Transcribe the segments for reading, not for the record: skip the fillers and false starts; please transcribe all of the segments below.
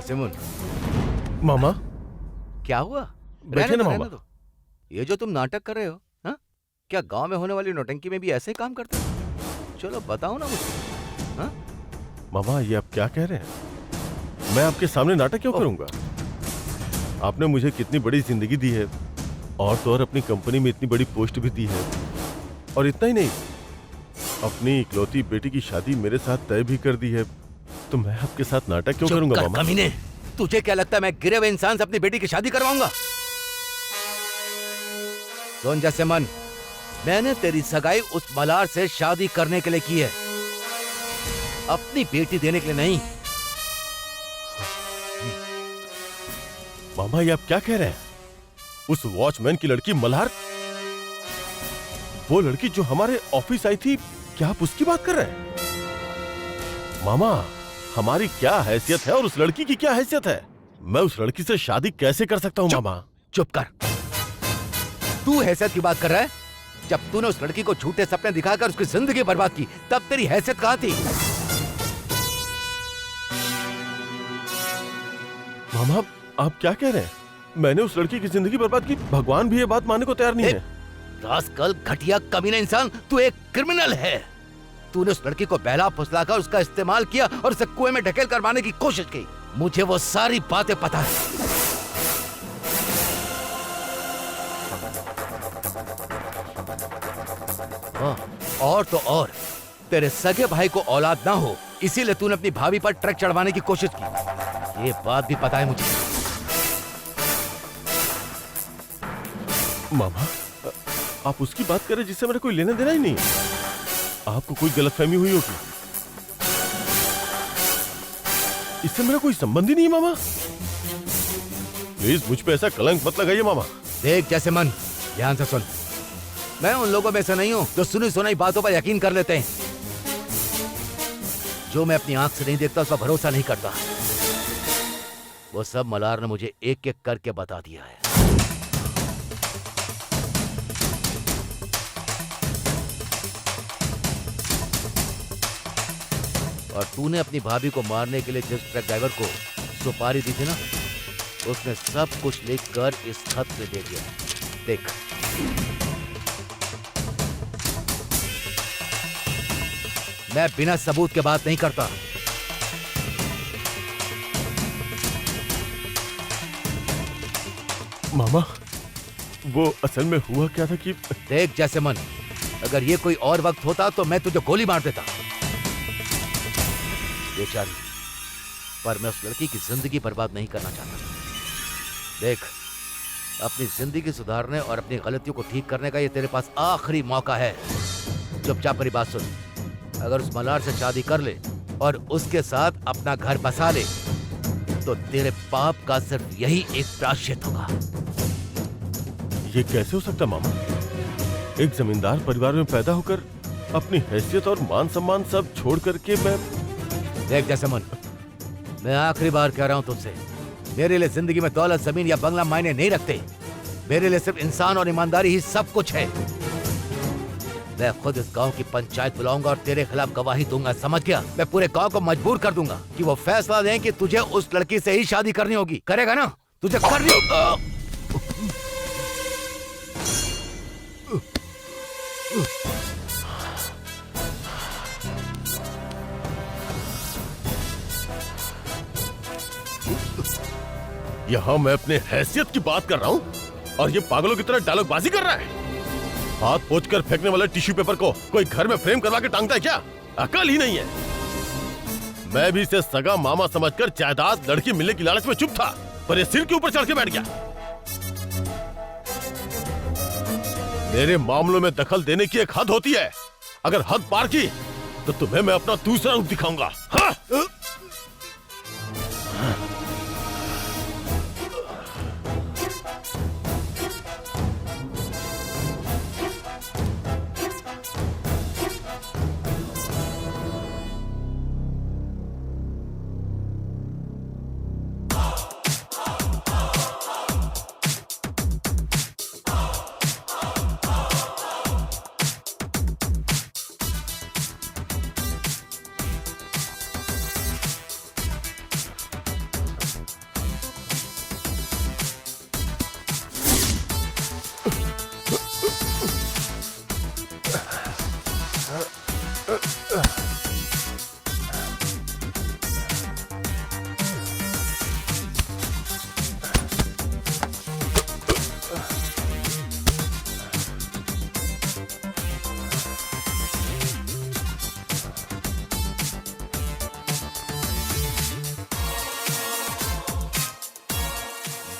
जैसिमुन, मामा क्या हुआ? बैठे ना मामा। रहने दो। ये जो तुम नाटक कर रहे हो, हाँ? क्या गांव में होने वाली नौटंकी में भी ऐसे ही काम करते हो? चलो बताओ ना मुझे। हाँ? मामा ये आप क्या कह रहे हैं? मैं आपके सामने नाटक क्यों करूंगा? आपने मुझे कितनी बड़ी जिंदगी दी है और तो और अपनी कंपनी में इतनी बड़ी पोस्ट भी दी है, और इतना ही नहीं, अपनी इकलौती बेटी की शादी मेरे साथ तय भी कर दी है, तो मैं आपके साथ नाटक क्यों करूंगा मामा? कमीने, तुझे क्या लगता है मैं गिरे हुए इंसान से अपनी बेटी की शादी करवाऊंगा? सुन जैसिमन, मैंने तेरी सगाई उस मलार से शादी करने के लिए की है, अपनी बेटी देने के लिए नहीं। मामा ये आप क्या कह रहे हैं? उस वॉचमैन की लड़की मल्हार, वो लड़की जो हमारे ऑफिस आई थी, क्या आप उसकी बात कर रहे हैं? मामा हमारी क्या हैसियत है और उस लड़की की क्या हैसियत है? मैं उस लड़की से शादी कैसे कर सकता हूँ मामा? चुप कर। तू हैसियत की बात कर रहा है? जब तूने उस लड़की को झूठे सपने दिखाकर उसकी जिंदगी बर्बाद की, तब तेरी हैसियत कहां थी? मामा आप क्या कह रहे हैं? मैंने उस लड़की की जिंदगी बर्बाद की? भगवान भी ये बात मानने को तैयार नहीं है। रास्कल, घटिया, कमीना इंसान, तू एक क्रिमिनल है। तूने उस लड़की को बहला फुसलाकर उसका इस्तेमाल किया और उसे कुएं में ढकेल कर मारने की कोशिश की। मुझे वो सारी बातें पता है। हाँ, और तो और तेरे सगे भाई को औलाद ना हो, इसीलिए तूने अपनी भाभी पर ट्रक चढ़वाने की कोशिश की। ये बात भी पता है मुझे। मामा आप उसकी बात कर रहे हैं जिससे मेरा कोई लेना देना ही नहीं है। आपको कोई गलतफहमी हुई होगी, इससे मेरा कोई संबंध ही नहीं है मामा। प्लीज मुझ पे ऐसा कलंक मत लगाइए मामा। देख जैसिमन, ध्यान से सुन। मैं उन लोगों में से नहीं हूं जो सुनी सुनाई बातों पर यकीन कर लेते हैं। जो मैं अपनी आंख से नहीं देखता उस पर भरोसा नहीं करता। वो सब मलार ने मुझे एक एक करके बता दिया है। और तूने अपनी भाभी को मारने के लिए जिस ट्रक ड्राइवर को सुपारी दी थी ना, उसने सब कुछ लिखकर इस खत में दे दिया। देख, मैं बिना सबूत के बात नहीं करता। मामा वो असल में हुआ क्या था कि देख जैसिमन, अगर ये कोई और वक्त होता तो मैं तुझे गोली मार देता। बेचारी, पर मैं उस लड़की की जिंदगी बर्बाद नहीं करना चाहता। देख, अपनी जिंदगी सुधारने और अपनी गलतियों को ठीक करने का ये तेरे पास आखिरी मौका है। चुपचाप मेरी बात सुन। अगर उस मलार से शादी कर ले और उसके साथ अपना घर बसा ले, तो तेरे पाप का सिर्फ यही एक प्रायश्चित होगा। ये कैसे हो सकता है मामा? एक जमींदार परिवार में पैदा होकर अपनी हैसियत और मान सम्मान सब छोड़ करके मैं... देख जैसिमन, मैं आखिरी बार कह रहा हूं तुमसे, मेरे लिए जिंदगी में दौलत, जमीन या बंगला मायने नहीं रखते। मेरे लिए सिर्फ इंसान और ईमानदारी ही सब कुछ है। मैं खुद इस गांव की पंचायत बुलाऊंगा और तेरे खिलाफ गवाही दूंगा, समझ गया? मैं पूरे गांव को मजबूर कर दूंगा कि वो फैसला दें कि तुझे उस लड़की से ही शादी करनी होगी। करेगा ना? तुझे करनी होगी। यहाँ मैं अपने हैसियत की बात कर रहा हूँ और ये पागलों की तरह डायलॉग बाजी कर रहा है। हाथ पोंछ कर फेंकने वाले टिश्यू पेपर को कोई घर में फ्रेम करवा के टांगता है क्या? अकल ही नहीं है। मैं भी इसे सगा मामा समझकर जायदाद लड़की मिलने की लालच में चुप था, पर ये सिर के ऊपर चढ़ के बैठ गया। मेरे मामलों में दखल देने की एक हद होती है। अगर हद पार की तो तुम्हें मैं अपना दूसरा रूप दिखाऊंगा। हाँ?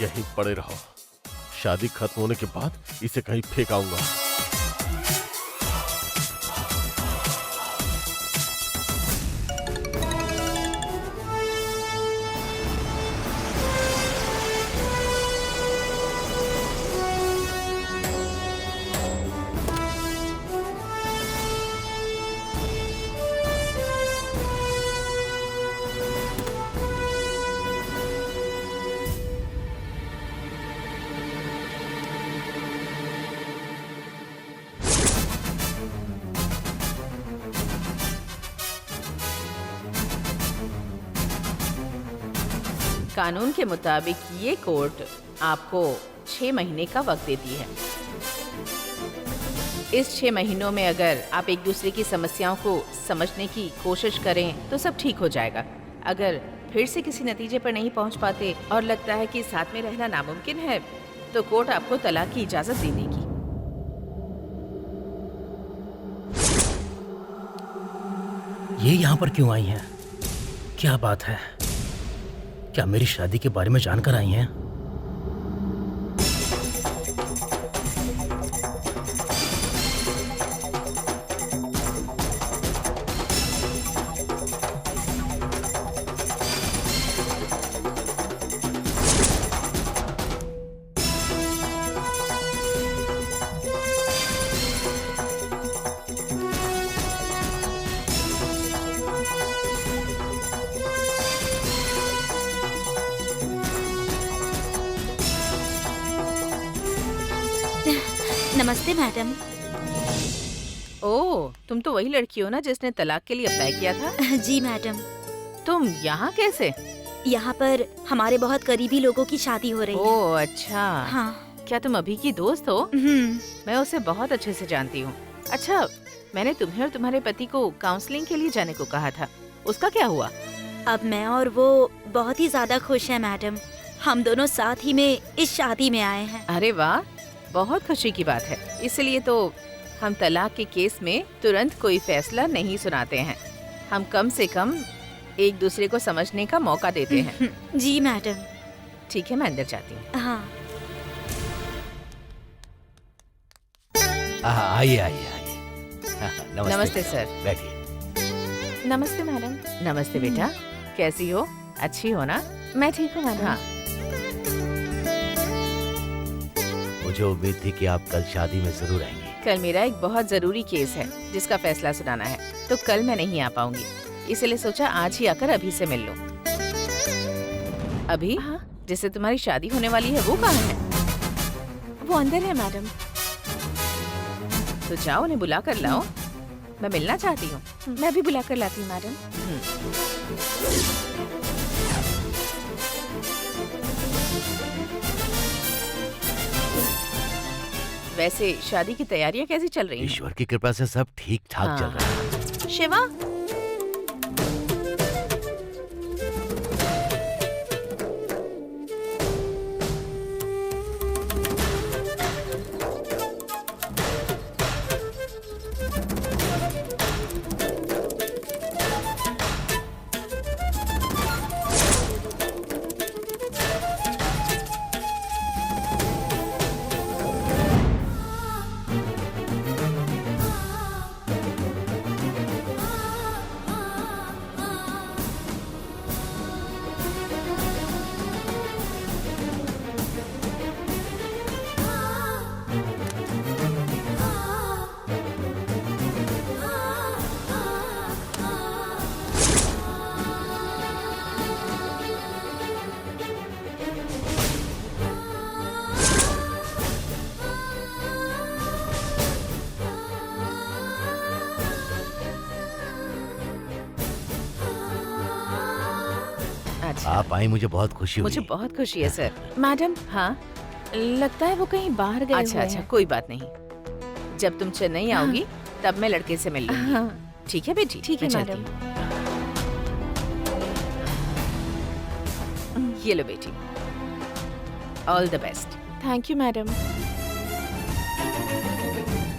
यहीं पड़े रहो। शादी खत्म होने के बाद इसे कहीं फेंकाऊंगा। कानून के मुताबिक ये कोर्ट आपको 6 महीने का वक्त देती है। इस 6 महीनों में अगर आप एक दूसरे की समस्याओं को समझने की कोशिश करें तो सब ठीक हो जाएगा। अगर फिर से किसी नतीजे पर नहीं पहुंच पाते और लगता है कि साथ में रहना नामुमकिन है तो कोर्ट आपको तलाक की इजाजत दे देगी। ये यहाँ पर क्यों आई हैं? क्या बात है? क्या मेरी शादी के बारे में जानकर आई हैं? नमस्ते मैडम। ओह, तुम तो वही लड़की हो ना जिसने तलाक के लिए अप्लाई किया था? जी मैडम। तुम यहाँ कैसे? यहाँ पर हमारे बहुत करीबी लोगों की शादी हो रही है। ओह अच्छा। हाँ। क्या तुम अभी की दोस्त हो? मैं उसे बहुत अच्छे से जानती हूँ। अच्छा, मैंने तुम्हें और तुम्हारे पति को काउंसलिंग के लिए जाने को कहा था, उसका क्या हुआ? अब मैं और वो बहुत ही ज्यादा खुश हैं मैडम। हम दोनों साथ ही में इस शादी में आए हैं। अरे वाह, बहुत खुशी की बात है। इसलिए तो हम तलाक के केस में तुरंत कोई फैसला नहीं सुनाते हैं। हम कम से कम एक दूसरे को समझने का मौका देते हैं। जी मैडम। ठीक है, मैं अंदर जाती हूँ। हाँ। आइए आइए आइए। नमस्ते सर। बैठिए। नमस्ते मैडम। नमस्ते बेटा, कैसी हो? अच्छी हो ना? मैं ठीक हूँ मैडम। हाँ। मुझे उम्मीद थी कि आप कल शादी में जरूर आएंगी। कल मेरा एक बहुत जरूरी केस है जिसका फैसला सुनाना है, तो कल मैं नहीं आ पाऊंगी। इसलिए सोचा आज ही आकर अभी से मिल लो। अभी जिससे तुम्हारी शादी होने वाली है वो कहाँ है? वो अंदर है मैडम। तो जाओ, उन्हें बुला कर लाओ। मैं मिलना चाहती हूँ। मैं भी बुला कर लाती हूँ मैडम। वैसे शादी की तैयारियां कैसी चल रही हैं? ईश्वर की कृपा से सब ठीक ठाक चल रहा है। शिवा, आप आई, मुझे बहुत खुशी हुई। मुझे बहुत खुशी है सर। मैडम, हाँ, लगता है वो कहीं बाहर गए हुए हैं। कोई बात नहीं। जब तुम चेन्नई आओगी तब मैं लड़के से मिल लूंगी। ठीक है बेटी? ठीक है मैडम। ये लो बेटी, all the best. Thank you madam.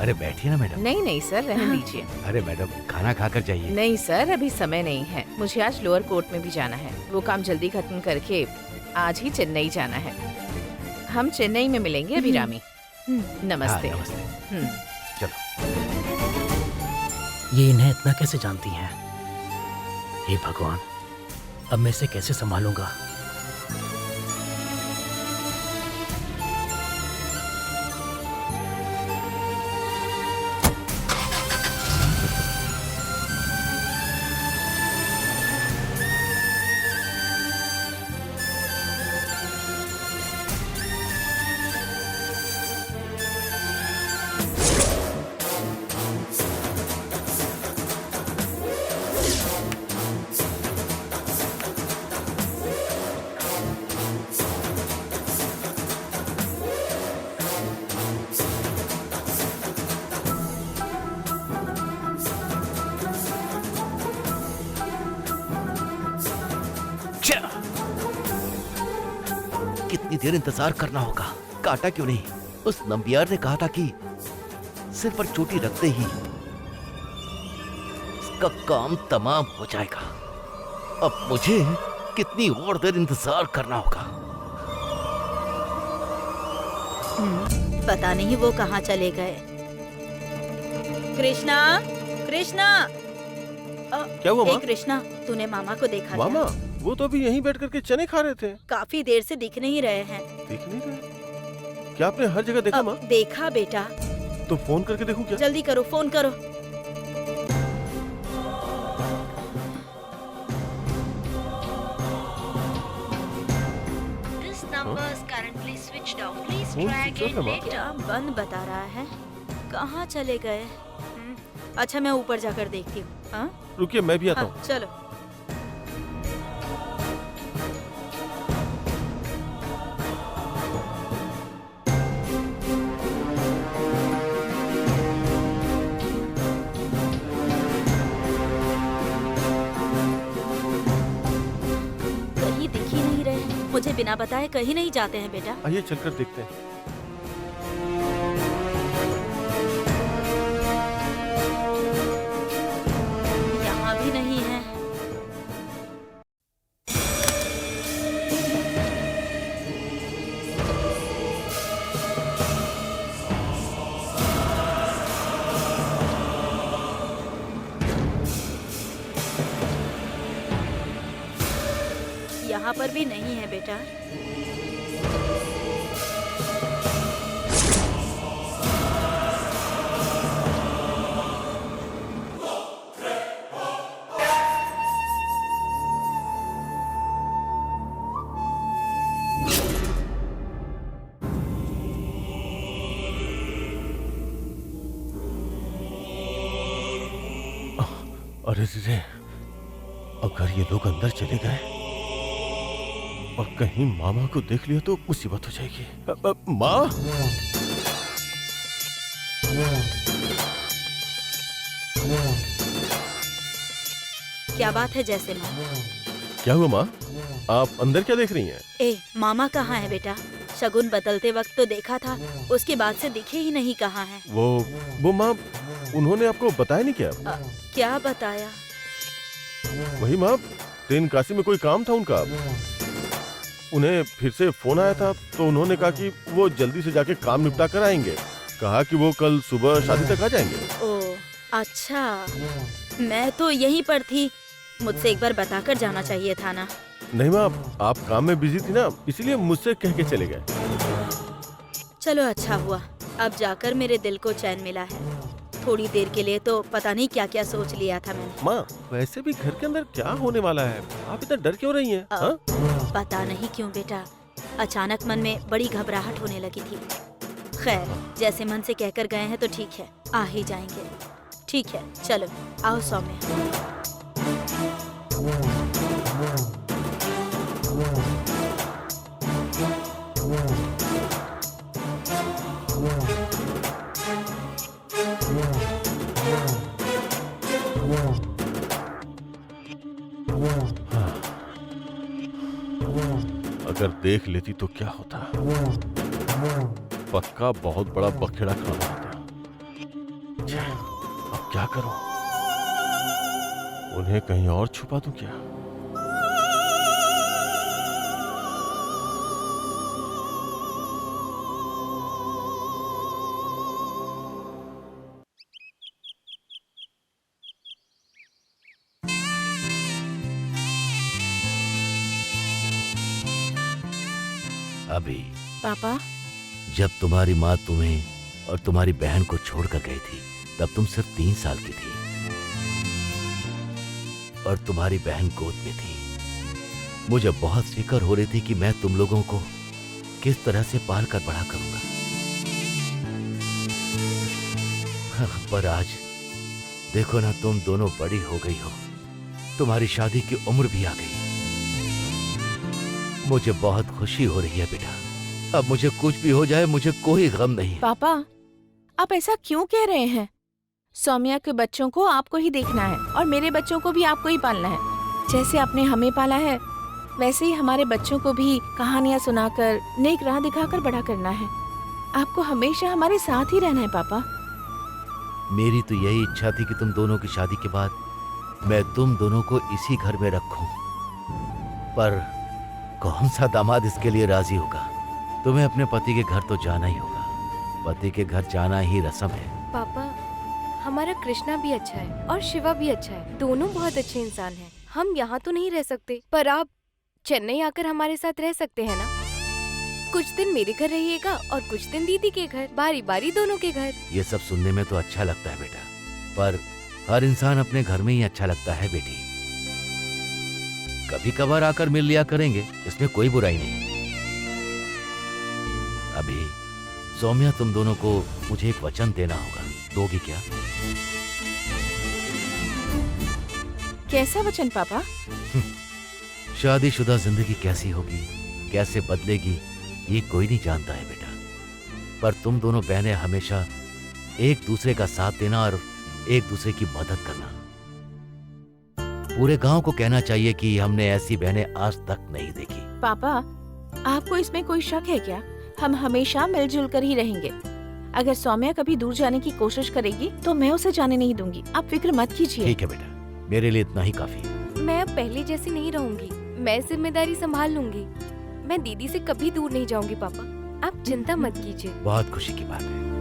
अरे बैठिए ना मैडम। नहीं नहीं सर, रहने दीजिए। अरे मैडम, खाना खाकर जाइए। नहीं सर, अभी समय नहीं है। मुझे आज लोअर कोर्ट में भी जाना है। वो काम जल्दी खत्म करके आज ही चेन्नई जाना है। हम चेन्नई में मिलेंगे अभिरामी। नमस्ते। हाँ, नमस्ते। हम्म, चलो। ये इन्हें इतना कैसे जानती हैं? हे भगवान, अब मैं इसे कैसे संभालूंगा? कितनी देर इंतजार करना होगा? काटा क्यों नहीं? उस नंबियार ने कहा था कि सिर पर चोटी रखते ही इसका काम तमाम हो जाएगा। अब मुझे कितनी और देर इंतजार करना होगा? पता नहीं वो कहाँ चले गए। कृष्णा, कृष्णा। क्या हुआ माँ? कृष्णा, तूने मामा को देखा क्या? मामा वो तो अभी यहीं बैठ करके चने खा रहे थे। काफी देर से दिख नहीं रहे हैं। दिख नहीं रहे? क्या आपने हर जगह देखा माँ? देखा बेटा। तो फोन करके देखूं क्या? जल्दी करो, फोन करो। This number is currently switched off. Please phone try switch off again है माँ। later. क्या बंद बता रहा है? कहाँ चले गए? अच्छा, मैं ऊपर जाकर देखती हूँ। हाँ? रुकिए, मैं भी आता हूँ। हाँ, चलो। कहीं दिख ही नहीं रहे। मुझे बिना बताए कहीं नहीं जाते हैं बेटा। आइए चलकर देखते हैं। यहाँ भी नहीं है। यहाँ पर भी नहीं है बेटा। अरे रे, अगर ये लोग अंदर चले गए और कहीं मामा को देख लिया तो मुसीबत हो जाएगी। माँ, क्या बात है जैसे माँ? क्या हुआ माँ? आप अंदर क्या देख रही हैं? ए, मामा कहाँ है बेटा? शगुन बदलते वक्त तो देखा था, उसके बाद से दिखे ही नहीं। कहाँ है? वो माँ, उन्होंने आपको बताया नहीं क्या? क्या बताया? वही माँ, ट्रेन काशी में कोई काम था उनका। उन्हें फिर से फोन आया था तो उन्होंने कहा कि वो जल्दी से जाके काम निपटा कर आएंगे। कहा कि वो कल सुबह शादी तक आ जाएंगे। ओ, अच्छा। मैं तो यहीं पर थी। मुझसे एक बार बताकर जाना चाहिए था ना। नहीं माँ, आप काम में बिजी थी ना, इसलिए मुझसे कह के चले गए। चलो अच्छा हुआ, अब जाकर मेरे दिल को चैन मिला है। थोड़ी देर के लिए तो पता नहीं क्या क्या सोच लिया था मैंने। माँ, वैसे भी घर के अंदर क्या होने वाला है? आप इतना डर क्यों रही हैं? हाँ? पता नहीं क्यों बेटा, अचानक मन में बड़ी घबराहट होने लगी थी। खैर, जैसे मन से कहकर गए हैं तो ठीक है, आ ही जाएंगे। ठीक है, चलो आओ सौम्या। अगर देख लेती तो क्या होता? पक्का बहुत बड़ा बखेड़ा खड़ा होता। अब क्या करूं? उन्हें कहीं और छुपा दूं क्या? अभी पापा, जब तुम्हारी माँ तुम्हें और तुम्हारी बहन को छोड़कर गई थी तब तुम सिर्फ 3 साल की थी और तुम्हारी बहन गोद में थी। मुझे बहुत फिक्र हो रही थी कि मैं तुम लोगों को किस तरह से पाल कर बड़ा करूंगा। पर आज देखो ना, तुम दोनों बड़ी हो गई हो, तुम्हारी शादी की उम्र भी आ गई। मुझे बहुत खुशी हो रही है बेटा। अब मुझे कुछ भी हो जाए, मुझे कोई गम नहीं। पापा, आप ऐसा क्यों कह रहे हैं? सौम्या के बच्चों को आपको ही देखना है और मेरे बच्चों को भी आपको ही पालना है। जैसे आपने हमें पाला है वैसे ही हमारे बच्चों को भी कहानियाँ सुनाकर, नेक राह दिखाकर बड़ा करना है। आपको हमेशा हमारे साथ ही रहना है पापा। मेरी तो यही इच्छा थी कि तुम दोनों की शादी के बाद मैं तुम दोनों को इसी घर में रखूं, पर कौन सा दामाद इसके लिए राजी होगा? तुम्हें अपने पति के घर तो जाना ही होगा। पति के घर जाना ही रस्म है। पापा, हमारा कृष्णा भी अच्छा है और शिवा भी अच्छा है, दोनों बहुत अच्छे इंसान हैं। हम यहाँ तो नहीं रह सकते, पर आप चेन्नई आकर हमारे साथ रह सकते हैं ना? कुछ दिन मेरे घर रहिएगा और कुछ दिन दीदी के घर, बारी बारी दोनों के घर। ये सब सुनने में तो अच्छा लगता है बेटा, पर हर इंसान अपने घर में ही अच्छा लगता है बेटी। कभी कभार आकर मिल लिया करेंगे, इसमें कोई बुराई नहीं। अभी सौम्या, तुम दोनों को मुझे एक वचन देना होगा, दोगी क्या? कैसा वचन पापा? शादीशुदा जिंदगी कैसी होगी, कैसे बदलेगी, ये कोई नहीं जानता है बेटा। पर तुम दोनों बहनें हमेशा एक दूसरे का साथ देना और एक दूसरे की मदद करना। पूरे गांव को कहना चाहिए कि हमने ऐसी बहनें आज तक नहीं देखी। पापा, आपको इसमें कोई शक है क्या? हम हमेशा मिलजुल कर ही रहेंगे। अगर सौम्या कभी दूर जाने की कोशिश करेगी तो मैं उसे जाने नहीं दूंगी। आप फिक्र मत कीजिए। ठीक है बेटा, मेरे लिए इतना ही काफी है। मैं अब पहले जैसी नहीं रहूंगी, मैं जिम्मेदारी संभाल लूंगी। मैं दीदी से कभी दूर नहीं जाऊंगी पापा, आप चिंता मत कीजिए। बहुत खुशी की बात है।